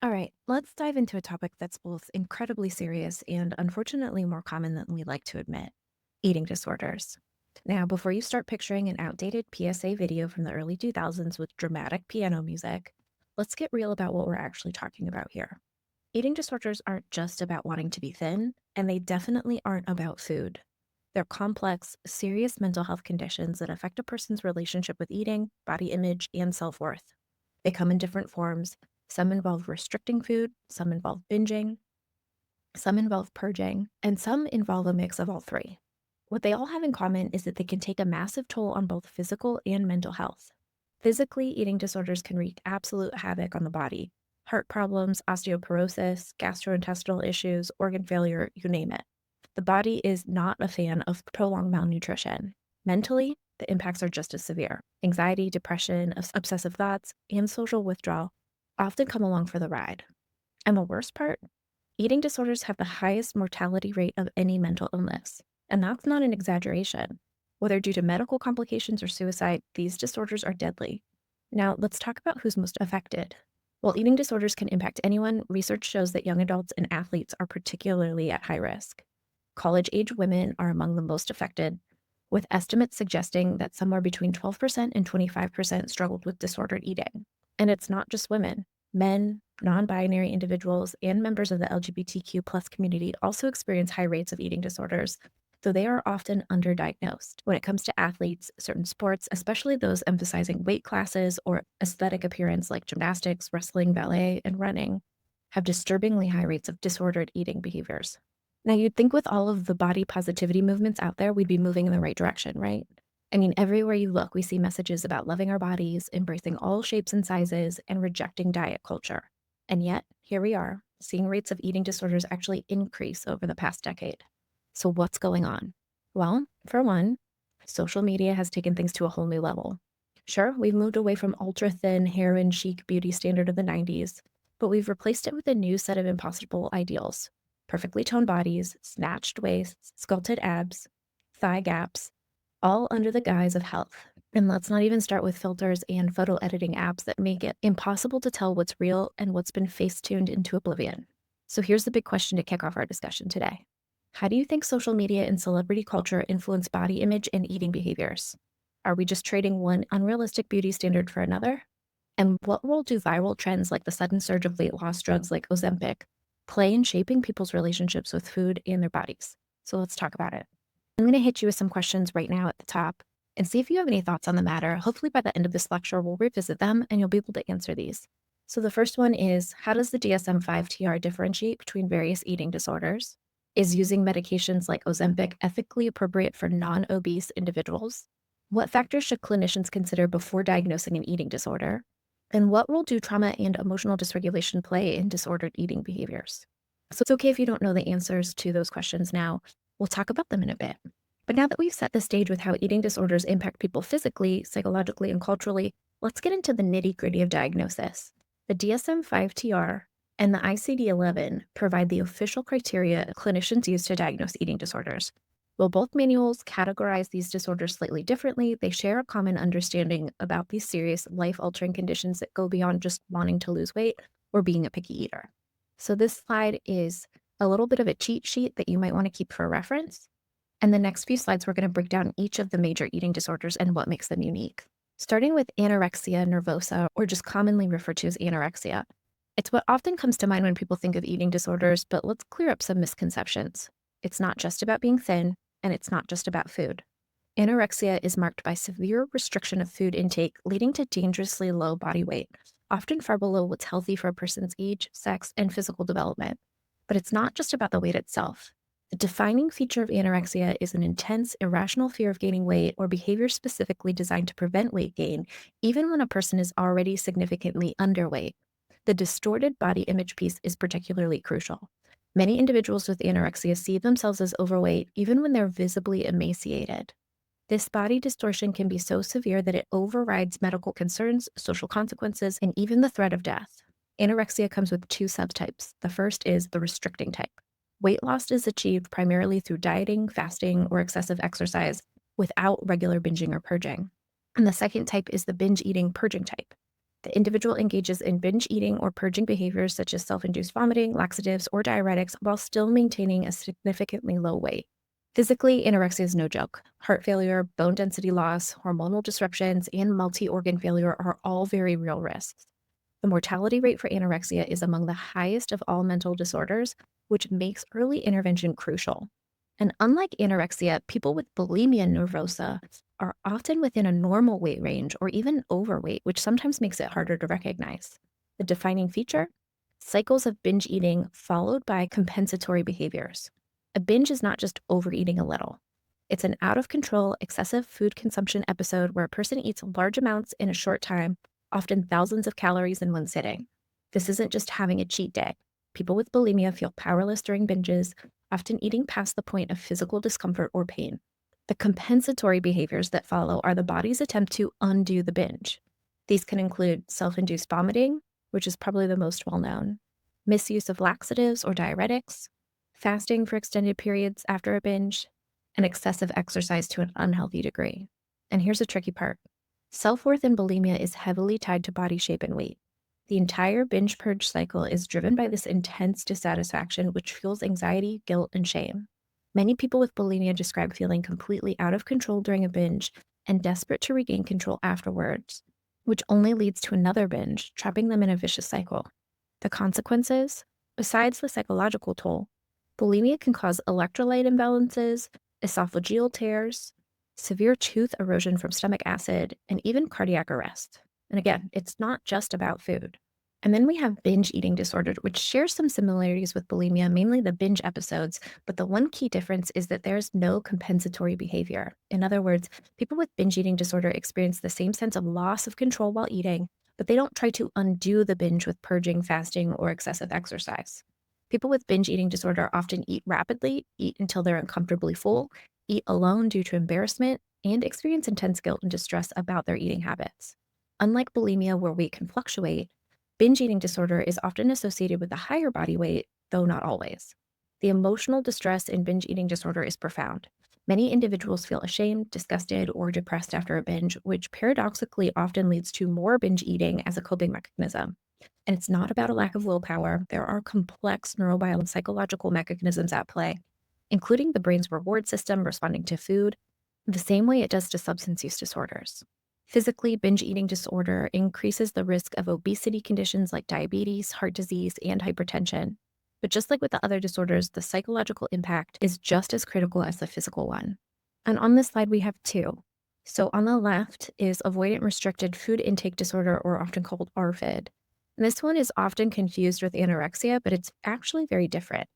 All right, let's dive into a topic that's both incredibly serious and unfortunately more common than we like to admit: eating disorders. Now, before you start picturing an outdated PSA video from the early 2000s with dramatic piano music, let's get real about what we're actually talking about here. Eating disorders aren't just about wanting to be thin, and they definitely aren't about food. They're complex, serious mental health conditions that affect a person's relationship with eating, body image, and self worth. They come in different forms. Some involve restricting food, some involve binging, some involve purging, and some involve a mix of all three. What they all have in common is that they can take a massive toll on both physical and mental health. Physically, eating disorders can wreak absolute havoc on the body: heart problems, osteoporosis, gastrointestinal issues, organ failure, you name it. The body is not a fan of prolonged malnutrition. Mentally, the impacts are just as severe. Anxiety, depression, obsessive thoughts, and social withdrawal often come along for the ride. And the worst part? Eating disorders have the highest mortality rate of any mental illness. And that's not an exaggeration. Whether due to medical complications or suicide, these disorders are deadly. Now, let's talk about who's most affected. While eating disorders can impact anyone, research shows that young adults and athletes are particularly at high risk. College age women are among the most affected, with estimates suggesting that somewhere between 12% and 25% struggled with disordered eating. And it's not just women. Men, non binary individuals, and members of the LGBTQ plus community also experience high rates of eating disorders, though they are often underdiagnosed. When it comes to athletes, certain sports, especially those emphasizing weight classes or aesthetic appearance like gymnastics, wrestling, ballet, and running, have disturbingly high rates of disordered eating behaviors. Now, you'd think with all of the body positivity movements out there, we'd be moving in the right direction, right? I mean, everywhere you look, we see messages about loving our bodies, embracing all shapes and sizes, and rejecting diet culture. And yet, here we are, seeing rates of eating disorders actually increase over the past decade. So, what's going on? Well, for one, social media has taken things to a whole new level. Sure, we've moved away from ultra thin, heroin chic beauty standard of the 90s, but we've replaced it with a new set of impossible ideals: perfectly toned bodies, snatched waists, sculpted abs, thigh gaps, all under the guise of health. And let's not even start with filters and photo editing apps that make it impossible to tell what's real and what's been face tuned into oblivion. So here's the big question to kick off our discussion today: how do you think social media and celebrity culture influence body image and eating behaviors? Are we just trading one unrealistic beauty standard for another? And what role do viral trends like the sudden surge of weight loss drugs like Ozempic play in shaping people's relationships with food and their bodies? So let's talk about it. I'm going to hit you with some questions right now at the top and see if you have any thoughts on the matter. Hopefully, by the end of this lecture, we'll revisit them and you'll be able to answer these. So, the first one is: how does the DSM 5 TR differentiate between various eating disorders? Is using medications like Ozempic ethically appropriate for non obese individuals? What factors should clinicians consider before diagnosing an eating disorder? And what role do trauma and emotional dysregulation play in disordered eating behaviors? So, it's okay if you don't know the answers to those questions now. We'll talk about them in a bit. But now that we've set the stage with how eating disorders impact people physically, psychologically, and culturally, let's get into the nitty gritty of diagnosis. The DSM 5 TR and the ICD 11 provide the official criteria clinicians use to diagnose eating disorders. While both manuals categorize these disorders slightly differently, they share a common understanding about these serious life altering conditions that go beyond just wanting to lose weight or being a picky eater. So, this slide is a little bit of a cheat sheet that you might want to keep for reference. And the next few slides, we're going to break down each of the major eating disorders and what makes them unique. Starting with anorexia nervosa, or just commonly referred to as anorexia. It's what often comes to mind when people think of eating disorders, but let's clear up some misconceptions. It's not just about being thin, and it's not just about food. Anorexia is marked by severe restriction of food intake, leading to dangerously low body weight, often far below what's healthy for a person's age, sex, and physical development. But it's not just about the weight itself. The defining feature of anorexia is an intense, irrational fear of gaining weight or behavior specifically designed to prevent weight gain, even when a person is already significantly underweight. The distorted body image piece is particularly crucial. Many individuals with anorexia see themselves as overweight even when they're visibly emaciated. This body distortion can be so severe that it overrides medical concerns, social consequences, and even the threat of death. Anorexia comes with two subtypes. The first is the restricting type. Weight loss is achieved primarily through dieting, fasting, or excessive exercise without regular binging or purging. And the second type is the binge eating purging type. The individual engages in binge eating or purging behaviors such as self-induced vomiting, laxatives, or diuretics while still maintaining a significantly low weight. Physically, anorexia is no joke. Heart failure, bone density loss, hormonal disruptions, and multi-organ failure are all very real risks. The mortality rate for anorexia is among the highest of all mental disorders, which makes early intervention crucial. And unlike anorexia, people with bulimia nervosa are often within a normal weight range or even overweight, which sometimes makes it harder to recognize. The defining feature? Cycles of binge eating followed by compensatory behaviors. A binge is not just overeating a little. It's an out of control, excessive food consumption episode where a person eats large amounts in a short time, often thousands of calories in one sitting. This isn't just having a cheat day. People with bulimia feel powerless during binges, often eating past the point of physical discomfort or pain. The compensatory behaviors that follow are the body's attempt to undo the binge. These can include self-induced vomiting, which is probably the most well-known, misuse of laxatives or diuretics, fasting for extended periods after a binge, and excessive exercise to an unhealthy degree. And here's a tricky part. Self-worth in bulimia is heavily tied to body shape and weight. The entire binge purge cycle is driven by this intense dissatisfaction, which fuels anxiety, guilt, and shame. Many people with bulimia describe feeling completely out of control during a binge and desperate to regain control afterwards, which only leads to another binge, trapping them in a vicious cycle. The consequences? Besides the psychological toll, bulimia can cause electrolyte imbalances, esophageal tears, severe tooth erosion from stomach acid, and even cardiac arrest. And again, it's not just about food. And then we have binge eating disorder, which shares some similarities with bulimia, mainly the binge episodes. But the one key difference is that there's no compensatory behavior. In other words, people with binge eating disorder experience the same sense of loss of control while eating, but they don't try to undo the binge with purging, fasting, or excessive exercise. People with binge eating disorder often eat rapidly, eat until they're uncomfortably full, eat alone due to embarrassment, and experience intense guilt and distress about their eating habits. Unlike bulimia, where weight can fluctuate, binge eating disorder is often associated with a higher body weight, though not always. The emotional distress in binge eating disorder is profound. Many individuals feel ashamed, disgusted, or depressed after a binge, which paradoxically often leads to more binge eating as a coping mechanism. And it's not about a lack of willpower. There are complex neurobiological and psychological mechanisms at play, including the brain's reward system responding to food, the same way it does to substance use disorders. Physically, binge eating disorder increases the risk of obesity conditions like diabetes, heart disease, and hypertension. But just like with the other disorders, the psychological impact is just as critical as the physical one. And on this slide, we have two. So on the left is avoidant restricted food intake disorder, or often called ARFID. And this one is often confused with anorexia, but it's actually very different.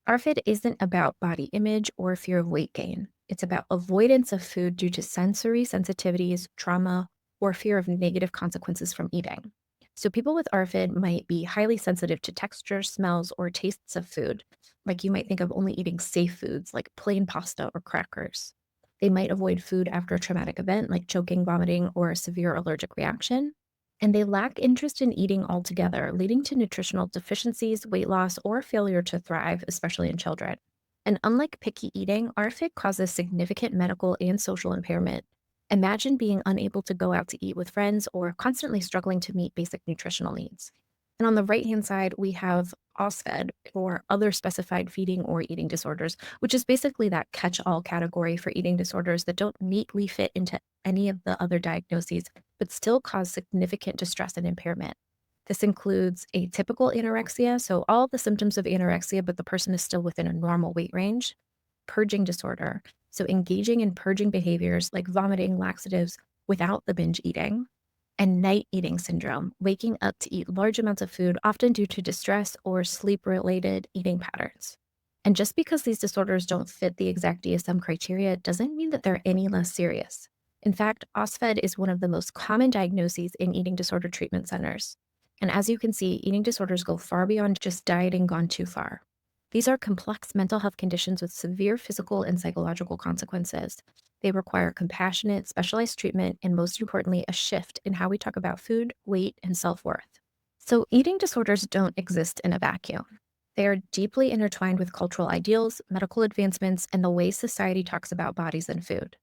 ARFID isn't about body image or fear of weight gain. It's about avoidance of food due to sensory sensitivities, trauma, or fear of negative consequences from eating. So people with ARFID might be highly sensitive to textures, smells, or tastes of food. Like you might think of only eating safe foods like plain pasta or crackers. They might avoid food after a traumatic event like choking, vomiting, or a severe allergic reaction. And they lack interest in eating altogether, leading to nutritional deficiencies, weight loss, or failure to thrive, especially in children. And unlike picky eating, ARFID causes significant medical and social impairment. Imagine being unable to go out to eat with friends or constantly struggling to meet basic nutritional needs. And on the right-hand side, we have OSFED, or other specified feeding or eating disorders, which is basically that catch-all category for eating disorders that don't neatly fit into any of the other diagnoses, but still cause significant distress and impairment. This includes atypical anorexia, so all the symptoms of anorexia, but the person is still within a normal weight range. Purging disorder, so engaging in purging behaviors like vomiting, laxatives without the binge eating. And night eating syndrome, waking up to eat large amounts of food, often due to distress or sleep-related eating patterns. And just because these disorders don't fit the exact DSM criteria doesn't mean that they're any less serious. In fact, OSFED is one of the most common diagnoses in eating disorder treatment centers. And as you can see, eating disorders go far beyond just dieting gone too far. These are complex mental health conditions with severe physical and psychological consequences. They require compassionate, specialized treatment, and most importantly, a shift in how we talk about food, weight, and self-worth. So eating disorders don't exist in a vacuum. They are deeply intertwined with cultural ideals, medical advancements, and the way society talks about bodies and food.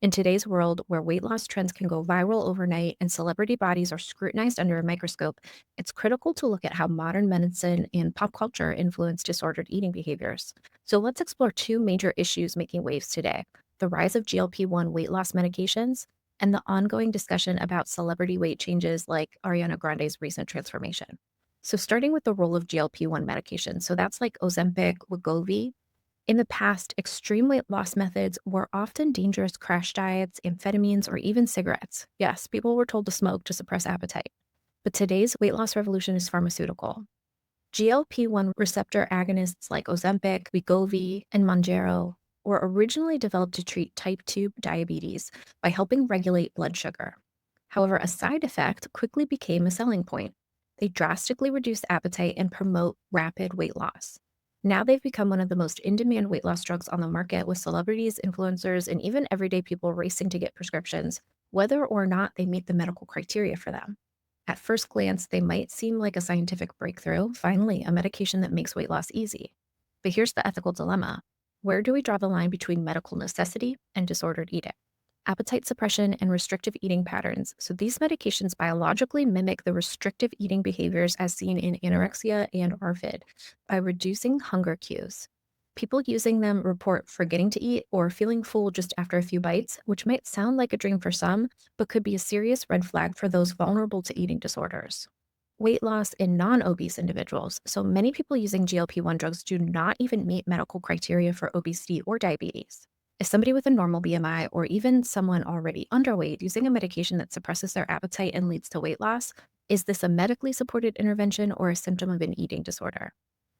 In today's world, where weight loss trends can go viral overnight and celebrity bodies are scrutinized under a microscope, it's critical to look at how modern medicine and pop culture influence disordered eating behaviors. So let's explore two major issues making waves today: the rise of GLP-1 weight loss medications and the ongoing discussion about celebrity weight changes like Ariana Grande's recent transformation. So, starting with the role of GLP-1 medication, so that's like Ozempic, Wegovy. In the past, extreme weight loss methods were often dangerous crash diets, amphetamines, or even cigarettes. Yes, people were told to smoke to suppress appetite. But today's weight loss revolution is pharmaceutical. GLP-1 receptor agonists like Ozempic, Wegovy, and Mounjaro were originally developed to treat type 2 diabetes by helping regulate blood sugar. However, a side effect quickly became a selling point. They drastically reduce appetite and promote rapid weight loss. Now they've become one of the most in-demand weight loss drugs on the market, with celebrities, influencers, and even everyday people racing to get prescriptions, whether or not they meet the medical criteria for them. At first glance, they might seem like a scientific breakthrough, finally, a medication that makes weight loss easy. But here's the ethical dilemma: where do we draw the line between medical necessity and disordered eating? Appetite suppression and restrictive eating patterns. So these medications biologically mimic the restrictive eating behaviors as seen in anorexia and ARFID by reducing hunger cues. People using them report forgetting to eat or feeling full just after a few bites, which might sound like a dream for some, but could be a serious red flag for those vulnerable to eating disorders. Weight loss in non-obese individuals. So many people using GLP-1 drugs do not even meet medical criteria for obesity or diabetes. Is somebody with a normal BMI or even someone already underweight using a medication that suppresses their appetite and leads to weight loss? Is this a medically supported intervention or a symptom of an eating disorder?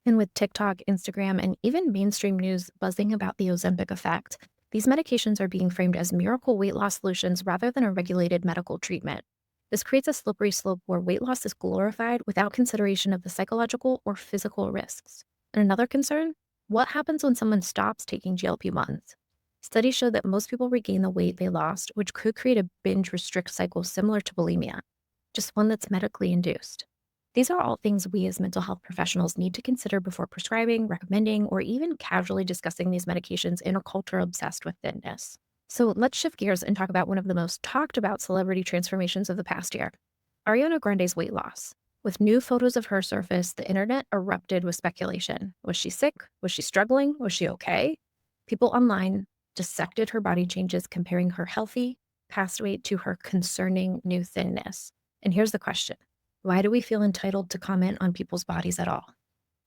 And with TikTok, Instagram, and even mainstream news buzzing about the Ozempic effect, these medications are being framed as miracle weight loss solutions rather than a regulated medical treatment. This creates a slippery slope where weight loss is glorified without consideration of the psychological or physical risks. And another concern: what happens when someone stops taking GLP-1s? Studies show that most people regain the weight they lost, which could create a binge restrict cycle similar to bulimia, just one that's medically induced. These are all things we as mental health professionals need to consider before prescribing, recommending, or even casually discussing these medications in a culture obsessed with thinness. So let's shift gears and talk about one of the most talked about celebrity transformations of the past year: Ariana Grande's weight loss. With new photos of her surface, the internet erupted with speculation. Was she sick? Was she struggling? Was she okay? People online dissected her body changes, comparing her healthy past weight to her concerning new thinness. And here's the question: why do we feel entitled to comment on people's bodies at all?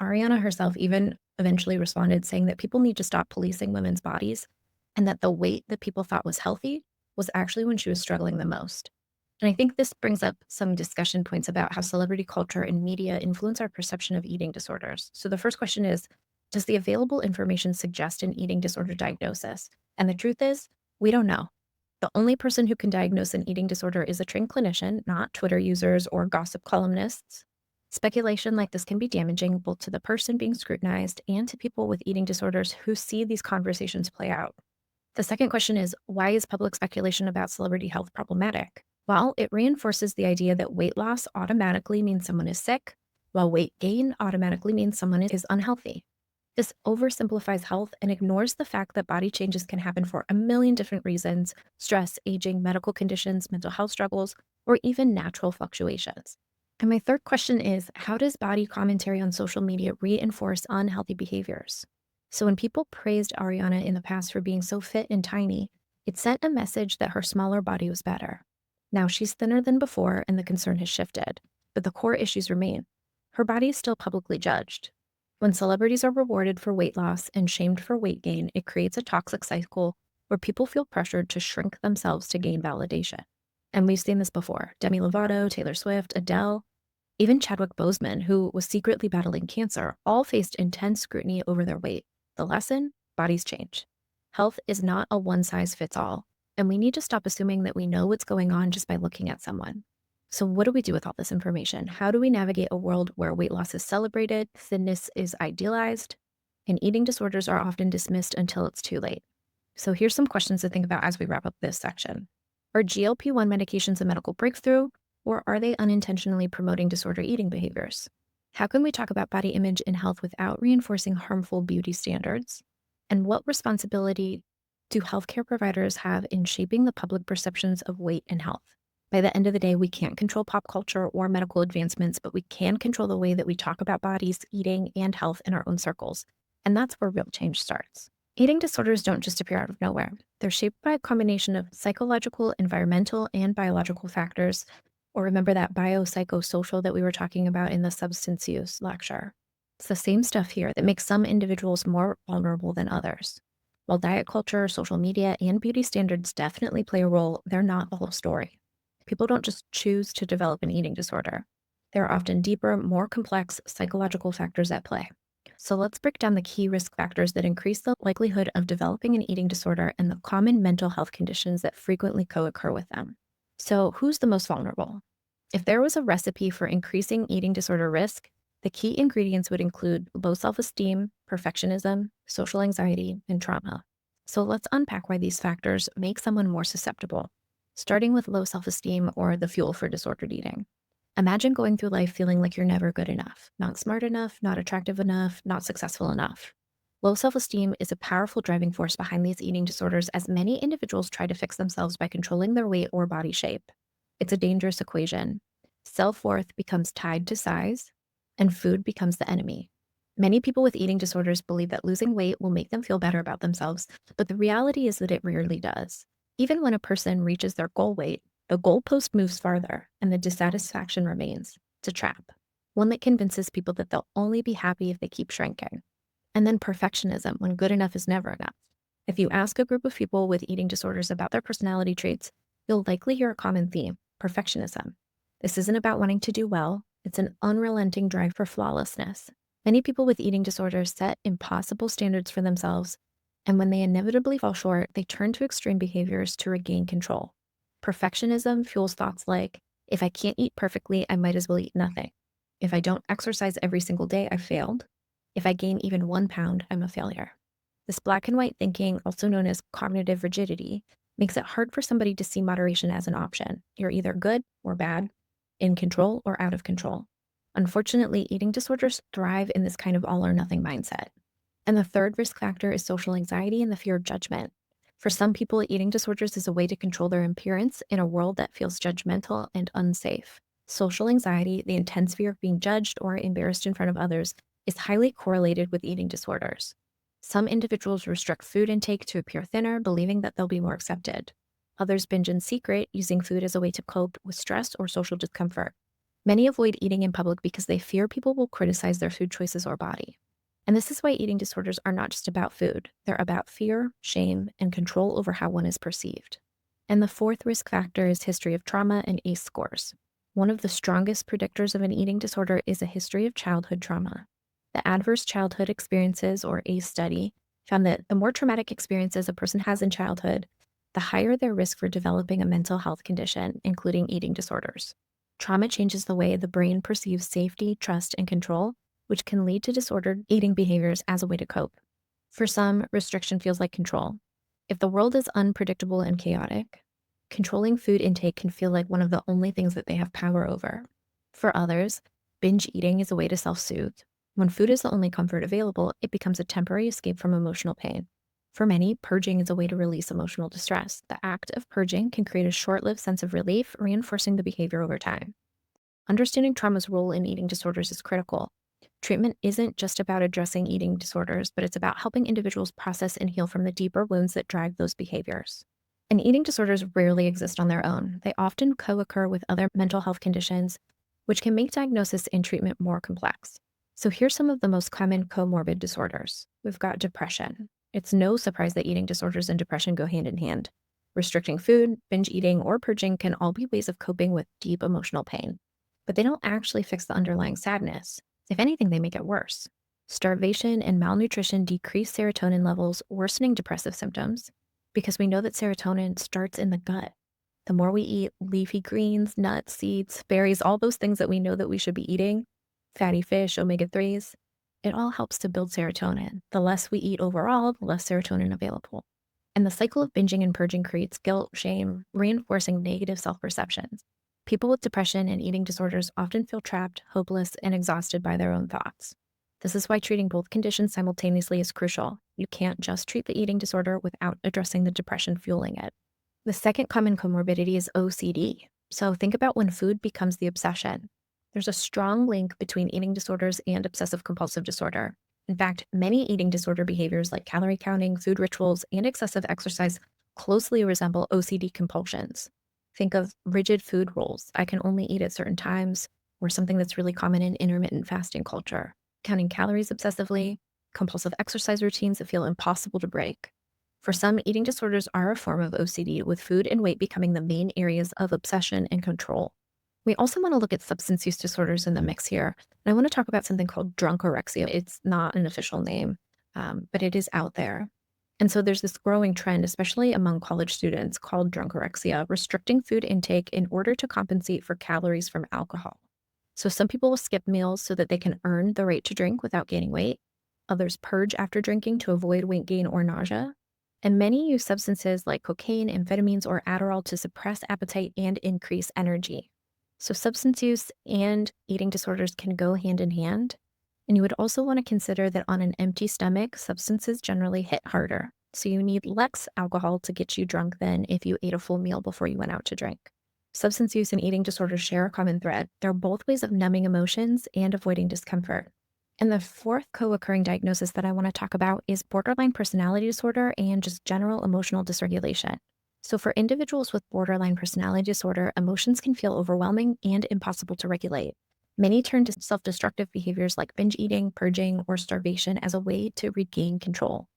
Ariana herself even eventually responded, saying that people need to stop policing women's bodies and that the weight that people thought was healthy was actually when she was struggling the most. And I think this brings up some discussion points about how celebrity culture and media influence our perception of eating disorders. So the first question is, does the available information suggest an eating disorder diagnosis? And the truth is, we don't know. The only person who can diagnose an eating disorder is a trained clinician, not Twitter users or gossip columnists. Speculation like this can be damaging both to the person being scrutinized and to people with eating disorders who see these conversations play out. The second question is, why is public speculation about celebrity health problematic? Well, it reinforces the idea that weight loss automatically means someone is sick, while weight gain automatically means someone is unhealthy. This oversimplifies health and ignores the fact that body changes can happen for a million different reasons: stress, aging, medical conditions, mental health struggles, or even natural fluctuations. And my third question is, how does body commentary on social media reinforce unhealthy behaviors? So when people praised Ariana in the past for being so fit and tiny, it sent a message that her smaller body was better. Now she's thinner than before and the concern has shifted, but the core issues remain. Her body is still publicly judged. When celebrities are rewarded for weight loss and shamed for weight gain, it creates a toxic cycle where people feel pressured to shrink themselves to gain validation. And we've seen this before: Demi Lovato, Taylor Swift, Adele, even Chadwick Boseman, who was secretly battling cancer, all faced intense scrutiny over their weight. The lesson: bodies change. Health is not a one-size-fits-all, and we need to stop assuming that we know what's going on just by looking at someone. So what do we do with all this information? How do we navigate a world where weight loss is celebrated, thinness is idealized, and eating disorders are often dismissed until it's too late? So here's some questions to think about as we wrap up this section. Are GLP-1 medications a medical breakthrough, or are they unintentionally promoting disordered eating behaviors? How can we talk about body image and health without reinforcing harmful beauty standards? And what responsibility do healthcare providers have in shaping the public perceptions of weight and health? By the end of the day, we can't control pop culture or medical advancements, but we can control the way that we talk about bodies, eating, and health in our own circles. And that's where real change starts. Eating disorders don't just appear out of nowhere. They're shaped by a combination of psychological, environmental, and biological factors. Or remember that biopsychosocial that we were talking about in the substance use lecture. It's the same stuff here that makes some individuals more vulnerable than others. While diet culture, social media, and beauty standards definitely play a role, they're not the whole story. People don't just choose to develop an eating disorder. There are often deeper, more complex psychological factors at play. So let's break down the key risk factors that increase the likelihood of developing an eating disorder and the common mental health conditions that frequently co-occur with them. So who's the most vulnerable? If there was a recipe for increasing eating disorder risk, the key ingredients would include low self-esteem, perfectionism, social anxiety, and trauma. So let's unpack why these factors make someone more susceptible, starting with low self-esteem or the fuel for disordered eating. Imagine going through life feeling like you're never good enough, not smart enough, not attractive enough, not successful enough. Low self-esteem is a powerful driving force behind these eating disorders as many individuals try to fix themselves by controlling their weight or body shape. It's a dangerous equation. Self-worth becomes tied to size, and food becomes the enemy. Many people with eating disorders believe that losing weight will make them feel better about themselves, but the reality is that it rarely does. Even when a person reaches their goal weight, the goalpost moves farther and the dissatisfaction remains. It's a trap, one that convinces people that they'll only be happy if they keep shrinking. And then perfectionism, when good enough is never enough. If you ask a group of people with eating disorders about their personality traits, you'll likely hear a common theme: perfectionism. This isn't about wanting to do well, it's an unrelenting drive for flawlessness. Many people with eating disorders set impossible standards for themselves, and when they inevitably fall short, they turn to extreme behaviors to regain control. Perfectionism fuels thoughts like, if I can't eat perfectly, I might as well eat nothing. If I don't exercise every single day, I failed. If I gain even 1 pound, I'm a failure. This black and white thinking, also known as cognitive rigidity, makes it hard for somebody to see moderation as an option. You're either good or bad, in control or out of control. Unfortunately, eating disorders thrive in this kind of all or nothing mindset. And the third risk factor is social anxiety and the fear of judgment. For some people, eating disorders is a way to control their appearance in a world that feels judgmental and unsafe. Social anxiety, the intense fear of being judged or embarrassed in front of others, is highly correlated with eating disorders. Some individuals restrict food intake to appear thinner, believing that they'll be more accepted. Others binge in secret, using food as a way to cope with stress or social discomfort. Many avoid eating in public because they fear people will criticize their food choices or body. And this is why eating disorders are not just about food. They're about fear, shame, and control over how one is perceived. And the fourth risk factor is history of trauma and ACE scores. One of the strongest predictors of an eating disorder is a history of childhood trauma. The Adverse Childhood Experiences, or ACE study, found that the more traumatic experiences a person has in childhood, the higher their risk for developing a mental health condition, including eating disorders. Trauma changes the way the brain perceives safety, trust, and control, which can lead to disordered eating behaviors as a way to cope. For some, restriction feels like control. If the world is unpredictable and chaotic, controlling food intake can feel like one of the only things that they have power over. For others, binge eating is a way to self-soothe. When food is the only comfort available, it becomes a temporary escape from emotional pain. For many, purging is a way to release emotional distress. The act of purging can create a short-lived sense of relief, reinforcing the behavior over time. Understanding trauma's role in eating disorders is critical. Treatment isn't just about addressing eating disorders, but it's about helping individuals process and heal from the deeper wounds that drive those behaviors. And eating disorders rarely exist on their own. They often co-occur with other mental health conditions, which can make diagnosis and treatment more complex. So here's some of the most common comorbid disorders. We've got depression. It's no surprise that eating disorders and depression go hand in hand. Restricting food, binge eating, or purging can all be ways of coping with deep emotional pain. But they don't actually fix the underlying sadness. If anything, they make it worse. Starvation and malnutrition decrease serotonin levels, worsening depressive symptoms, because we know that serotonin starts in the gut. The more we eat leafy greens, nuts, seeds, berries, all those things that we know that we should be eating, fatty fish, omega-3s, it all helps to build serotonin. The less we eat overall, the less serotonin available. And the cycle of binging and purging creates guilt, shame, reinforcing negative self-perceptions. People with depression and eating disorders often feel trapped, hopeless, and exhausted by their own thoughts. This is why treating both conditions simultaneously is crucial. You can't just treat the eating disorder without addressing the depression fueling it. The second common comorbidity is OCD. So think about when food becomes the obsession. There's a strong link between eating disorders and obsessive compulsive disorder. In fact, many eating disorder behaviors like calorie counting, food rituals, and excessive exercise closely resemble OCD compulsions. Think of rigid food rules. I can only eat at certain times, or something that's really common in intermittent fasting culture. Counting calories obsessively, compulsive exercise routines that feel impossible to break. For some, eating disorders are a form of OCD, with food and weight becoming the main areas of obsession and control. We also want to look at substance use disorders in the mix here. And I want to talk about something called drunkorexia. It's not an official name, but it is out there. And so there's this growing trend, especially among college students, called drunkorexia, restricting food intake in order to compensate for calories from alcohol. So some people will skip meals so that they can earn the right to drink without gaining weight. Others purge after drinking to avoid weight gain or nausea. And many use substances like cocaine, amphetamines, or Adderall to suppress appetite and increase energy. So substance use and eating disorders can go hand in hand. And you would also want to consider that on an empty stomach, substances generally hit harder. So you need less alcohol to get you drunk than if you ate a full meal before you went out to drink. Substance use and eating disorders share a common thread. They're both ways of numbing emotions and avoiding discomfort. And the fourth co-occurring diagnosis that I want to talk about is borderline personality disorder and just general emotional dysregulation. So for individuals with borderline personality disorder, emotions can feel overwhelming and impossible to regulate. Many turn to self-destructive behaviors like binge eating, purging, or starvation as a way to regain control.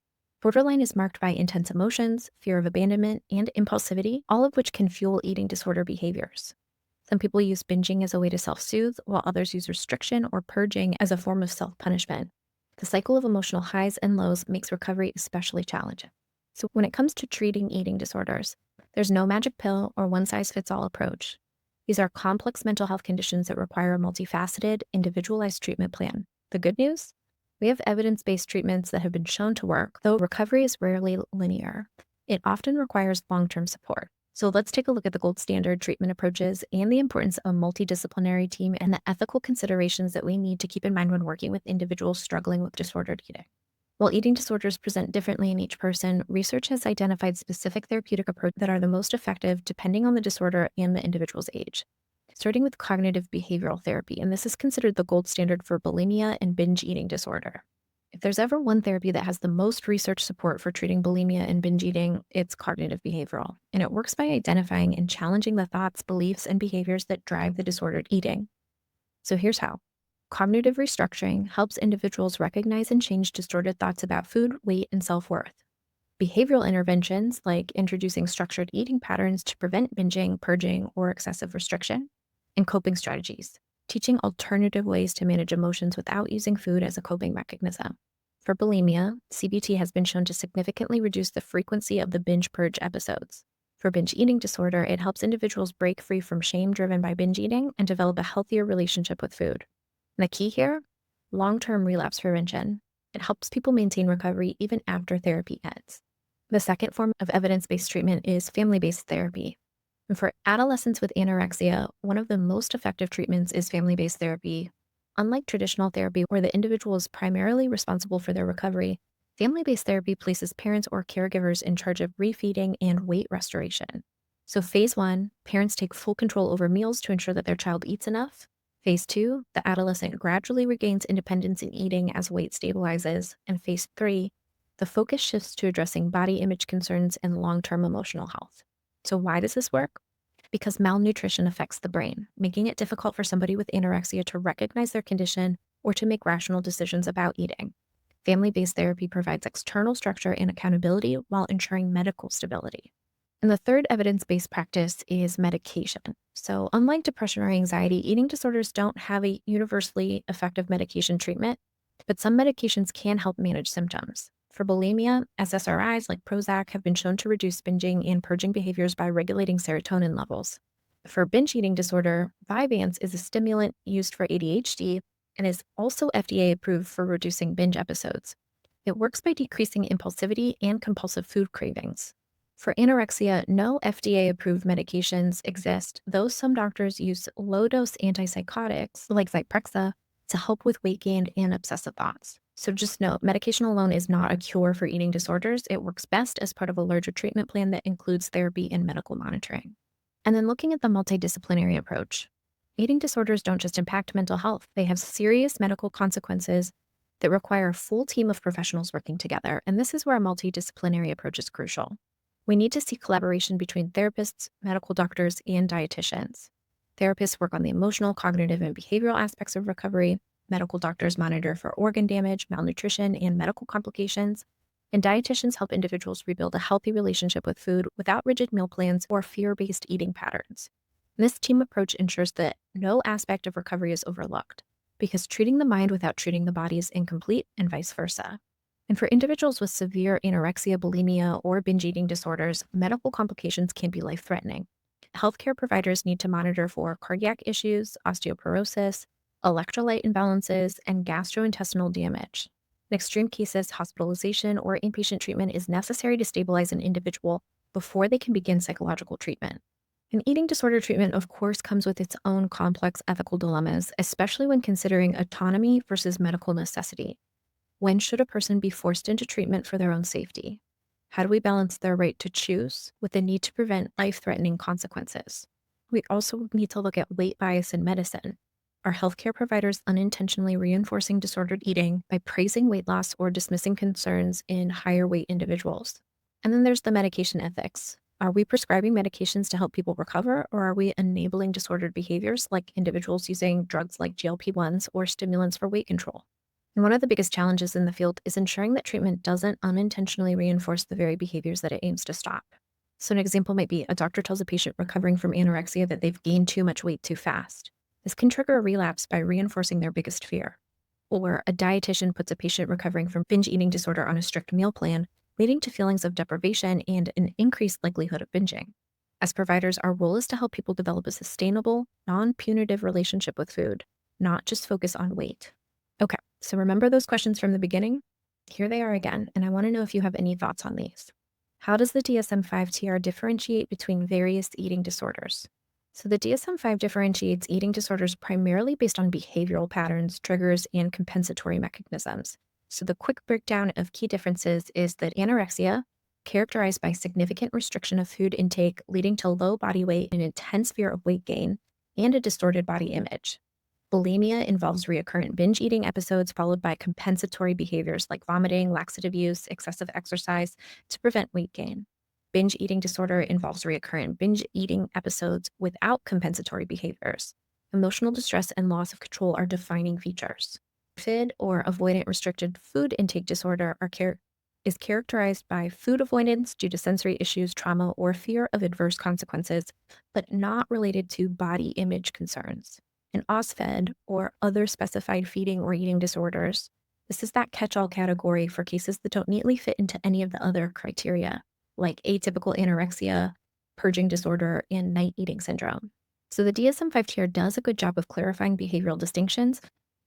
Borderline is marked by intense emotions, fear of abandonment, and impulsivity, all of which can fuel eating disorder behaviors. Some people use binging as a way to self-soothe, while others use restriction or purging as a form of self-punishment. The cycle of emotional highs and lows makes recovery especially challenging. So when it comes to treating eating disorders, there's no magic pill or one-size-fits-all approach. These are complex mental health conditions that require a multifaceted, individualized treatment plan. The good news? We have evidence-based treatments that have been shown to work, though recovery is rarely linear. It often requires long-term support. So let's take a look at the gold standard treatment approaches and the importance of a multidisciplinary team and the ethical considerations that we need to keep in mind when working with individuals struggling with disordered eating. While eating disorders present differently in each person, research has identified specific therapeutic approaches that are the most effective depending on the disorder and the individual's age. Starting with cognitive behavioral therapy, and this is considered the gold standard for bulimia and binge eating disorder. If there's ever one therapy that has the most research support for treating bulimia and binge eating, it's cognitive behavioral. And it works by identifying and challenging the thoughts, beliefs, and behaviors that drive the disordered eating. So here's how. Cognitive restructuring helps individuals recognize and change distorted thoughts about food, weight, and self-worth. Behavioral interventions, like introducing structured eating patterns to prevent binging, purging, or excessive restriction. And coping strategies, teaching alternative ways to manage emotions without using food as a coping mechanism. For bulimia, CBT has been shown to significantly reduce the frequency of the binge purge episodes. For binge eating disorder, it helps individuals break free from shame driven by binge eating and develop a healthier relationship with food. And the key here, long-term relapse prevention. It helps people maintain recovery even after therapy ends. The second form of evidence-based treatment is family-based therapy. And for adolescents with anorexia, one of the most effective treatments is family-based therapy. Unlike traditional therapy, where the individual is primarily responsible for their recovery, family-based therapy places parents or caregivers in charge of refeeding and weight restoration. So phase 1, parents take full control over meals to ensure that their child eats enough. Phase 2, the adolescent gradually regains independence in eating as weight stabilizes. And phase 3, the focus shifts to addressing body image concerns and long-term emotional health. So why does this work? Because malnutrition affects the brain, making it difficult for somebody with anorexia to recognize their condition or to make rational decisions about eating. Family-based therapy provides external structure and accountability while ensuring medical stability. And the third evidence-based practice is medication. So unlike depression or anxiety, eating disorders don't have a universally effective medication treatment, but some medications can help manage symptoms. For bulimia, SSRIs like Prozac have been shown to reduce binging and purging behaviors by regulating serotonin levels. For binge eating disorder, Vyvanse is a stimulant used for ADHD and is also FDA approved for reducing binge episodes. It works by decreasing impulsivity and compulsive food cravings. For anorexia, no FDA-approved medications exist, though some doctors use low-dose antipsychotics like Zyprexa to help with weight gain and obsessive thoughts. So just note, medication alone is not a cure for eating disorders. It works best as part of a larger treatment plan that includes therapy and medical monitoring. And then looking at the multidisciplinary approach, eating disorders don't just impact mental health, they have serious medical consequences that require a full team of professionals working together. And this is where a multidisciplinary approach is crucial. We need to see collaboration between therapists, medical doctors, and dietitians. Therapists work on the emotional, cognitive, and behavioral aspects of recovery. Medical doctors monitor for organ damage, malnutrition, and medical complications. And dietitians help individuals rebuild a healthy relationship with food without rigid meal plans or fear-based eating patterns. This team approach ensures that no aspect of recovery is overlooked, because treating the mind without treating the body is incomplete, and vice versa. And for individuals with severe anorexia, bulimia, or binge eating disorders, medical complications can be life-threatening. Healthcare providers need to monitor for cardiac issues, osteoporosis, electrolyte imbalances, and gastrointestinal damage. In extreme cases, hospitalization or inpatient treatment is necessary to stabilize an individual before they can begin psychological treatment. An eating disorder treatment, of course, comes with its own complex ethical dilemmas, especially when considering autonomy versus medical necessity. When should a person be forced into treatment for their own safety? How do we balance their right to choose with the need to prevent life-threatening consequences? We also need to look at weight bias in medicine. Are healthcare providers unintentionally reinforcing disordered eating by praising weight loss or dismissing concerns in higher weight individuals? And then there's the medication ethics. Are we prescribing medications to help people recover, or are we enabling disordered behaviors like individuals using drugs like GLP-1s or stimulants for weight control? And one of the biggest challenges in the field is ensuring that treatment doesn't unintentionally reinforce the very behaviors that it aims to stop. So an example might be a doctor tells a patient recovering from anorexia that they've gained too much weight too fast. This can trigger a relapse by reinforcing their biggest fear. Or a dietitian puts a patient recovering from binge eating disorder on a strict meal plan, leading to feelings of deprivation and an increased likelihood of binging. As providers, our role is to help people develop a sustainable, non-punitive relationship with food, not just focus on weight. Okay, so remember those questions from the beginning? Here they are again, and I want to know if you have any thoughts on these. How does the DSM-5-TR differentiate between various eating disorders? So the DSM-5 differentiates eating disorders primarily based on behavioral patterns, triggers, and compensatory mechanisms. So the quick breakdown of key differences is that anorexia, characterized by significant restriction of food intake leading to low body weight and intense fear of weight gain, and a distorted body image. Bulimia involves recurrent binge eating episodes followed by compensatory behaviors like vomiting, laxative use, excessive exercise to prevent weight gain. Binge eating disorder involves recurrent binge eating episodes without compensatory behaviors. Emotional distress and loss of control are defining features. FID, or avoidant restricted food intake disorder, is characterized by food avoidance due to sensory issues, trauma, or fear of adverse consequences, but not related to body image concerns. And OSFED, or other specified feeding or eating disorders, this is that catch-all category for cases that don't neatly fit into any of the other criteria, like atypical anorexia, purging disorder, and night eating syndrome. So the DSM-5 tier does a good job of clarifying behavioral distinctions,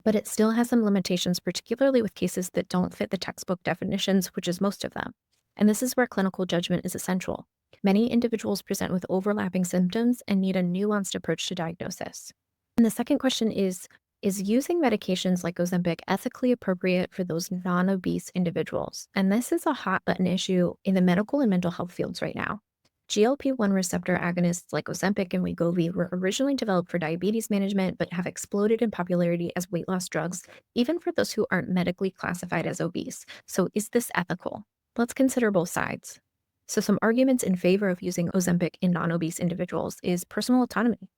but it still has some limitations, particularly with cases that don't fit the textbook definitions, which is most of them. And this is where clinical judgment is essential. Many individuals present with overlapping symptoms and need a nuanced approach to diagnosis. And the second question is using medications like Ozempic ethically appropriate for those non-obese individuals? And this is a hot button issue in the medical and mental health fields right now. GLP-1 receptor agonists like Ozempic and Wegovy were originally developed for diabetes management, but have exploded in popularity as weight loss drugs, even for those who aren't medically classified as obese. So is this ethical? Let's consider both sides. So some arguments in favor of using Ozempic in non-obese individuals is personal autonomy.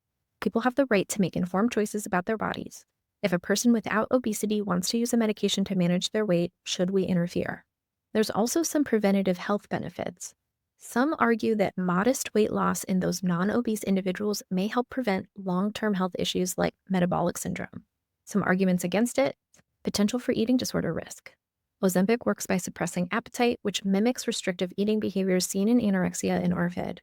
People have the right to make informed choices about their bodies. If a person without obesity wants to use a medication to manage their weight, should we interfere? There's also some preventative health benefits. Some argue that modest weight loss in those non-obese individuals may help prevent long-term health issues like metabolic syndrome. Some arguments against it: potential for eating disorder risk. Ozempic works by suppressing appetite, which mimics restrictive eating behaviors seen in anorexia and ARFID.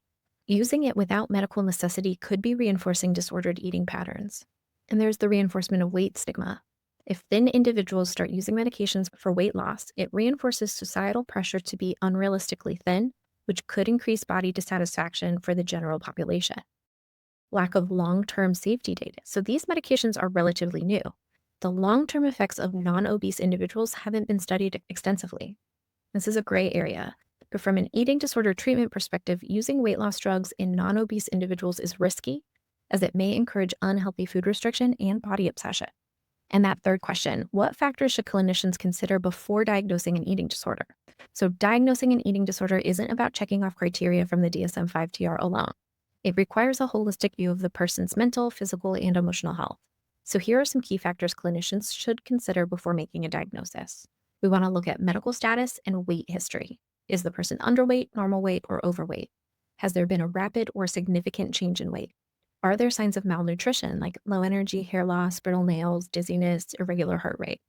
Using it without medical necessity could be reinforcing disordered eating patterns. And there's the reinforcement of weight stigma. If thin individuals start using medications for weight loss, it reinforces societal pressure to be unrealistically thin, which could increase body dissatisfaction for the general population. Lack of long-term safety data. So these medications are relatively new. The long-term effects of non-obese individuals haven't been studied extensively. This is a gray area. But from an eating disorder treatment perspective, using weight loss drugs in non-obese individuals is risky, as it may encourage unhealthy food restriction and body obsession. And that third question, what factors should clinicians consider before diagnosing an eating disorder? So, diagnosing an eating disorder isn't about checking off criteria from the DSM 5 TR alone. It requires a holistic view of the person's mental, physical, and emotional health. So, here are some key factors clinicians should consider before making a diagnosis. We want to look at medical status and weight history. Is the person underweight, normal weight, or overweight? Has there been a rapid or significant change in weight? Are there signs of malnutrition like low energy, hair loss, brittle nails, dizziness, irregular heart rate?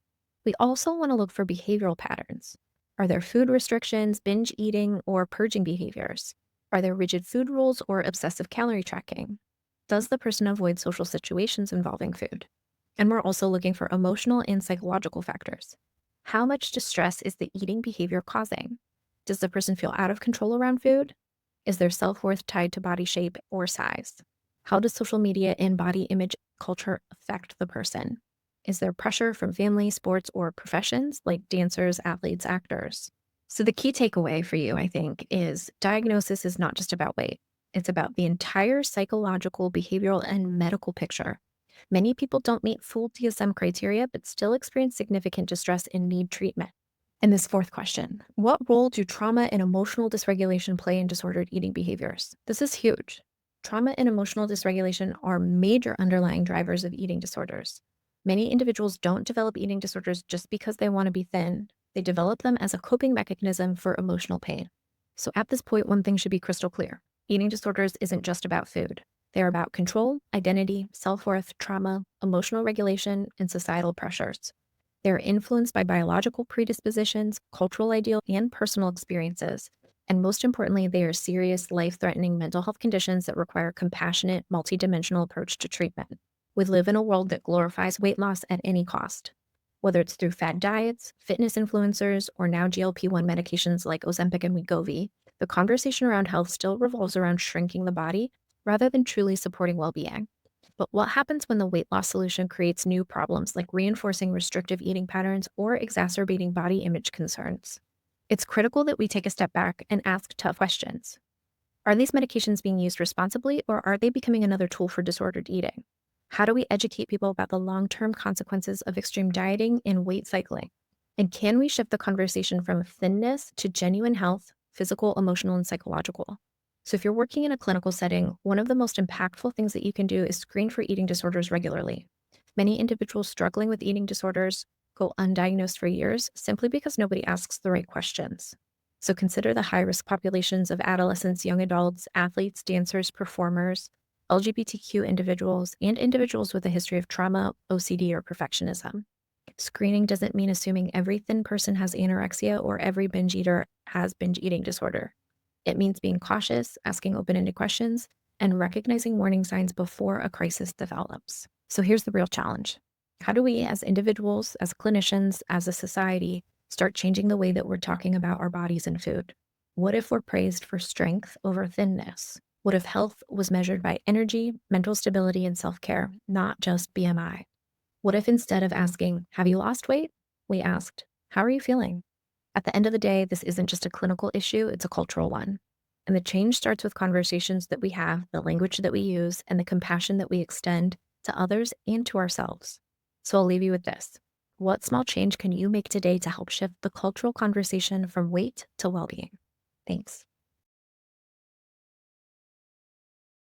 We also want to look for behavioral patterns. Are there food restrictions, binge eating, or purging behaviors? Are there rigid food rules or obsessive calorie tracking? Does the person avoid social situations involving food? And we're also looking for emotional and psychological factors. How much distress is the eating behavior causing? Does the person feel out of control around food? Is their self-worth tied to body shape or size? How does social media and body image culture affect the person? Is there pressure from family, sports, or professions like dancers, athletes, actors? So, the key takeaway for you, I think, is diagnosis is not just about weight, it's about the entire psychological, behavioral, and medical picture. Many people don't meet full DSM criteria, but still experience significant distress and need treatment. And this fourth question, what role do trauma and emotional dysregulation play in disordered eating behaviors? This is huge. Trauma and emotional dysregulation are major underlying drivers of eating disorders. Many individuals don't develop eating disorders just because they want to be thin. They develop them as a coping mechanism for emotional pain. So at this point, one thing should be crystal clear. Eating disorders isn't just about food. They're about control, identity, self-worth, trauma, emotional regulation, and societal pressures. They're influenced by biological predispositions, cultural ideals, and personal experiences. And most importantly, they are serious, life-threatening mental health conditions that require a compassionate, multidimensional approach to treatment. We live in a world that glorifies weight loss at any cost. Whether it's through fad diets, fitness influencers, or now GLP-1 medications like Ozempic and Wegovy, the conversation around health still revolves around shrinking the body rather than truly supporting well-being. But what happens when the weight loss solution creates new problems like reinforcing restrictive eating patterns or exacerbating body image concerns? It's critical that we take a step back and ask tough questions. Are these medications being used responsibly, or are they becoming another tool for disordered eating? How do we educate people about the long-term consequences of extreme dieting and weight cycling? And can we shift the conversation from thinness to genuine health, physical, emotional, and psychological? So if you're working in a clinical setting, one of the most impactful things that you can do is screen for eating disorders regularly. Many individuals struggling with eating disorders go undiagnosed for years simply because nobody asks the right questions. So consider the high-risk populations of adolescents, young adults, athletes, dancers, performers, LGBTQ individuals, and individuals with a history of trauma, OCD, or perfectionism. Screening doesn't mean assuming every thin person has anorexia or every binge eater has binge eating disorder. It means being cautious, asking open-ended questions, and recognizing warning signs before a crisis develops. So here's the real challenge. How do we as individuals, as clinicians, as a society, start changing the way that we're talking about our bodies and food? What if we're praised for strength over thinness? What if health was measured by energy, mental stability, and self-care, not just BMI? What if instead of asking, have you lost weight? We asked, how are you feeling? At the end of the day, this isn't just a clinical issue, it's a cultural one. And the change starts with conversations that we have, the language that we use, and the compassion that we extend to others and to ourselves. So I'll leave you with this. What small change can you make today to help shift the cultural conversation from weight to well-being? Thanks.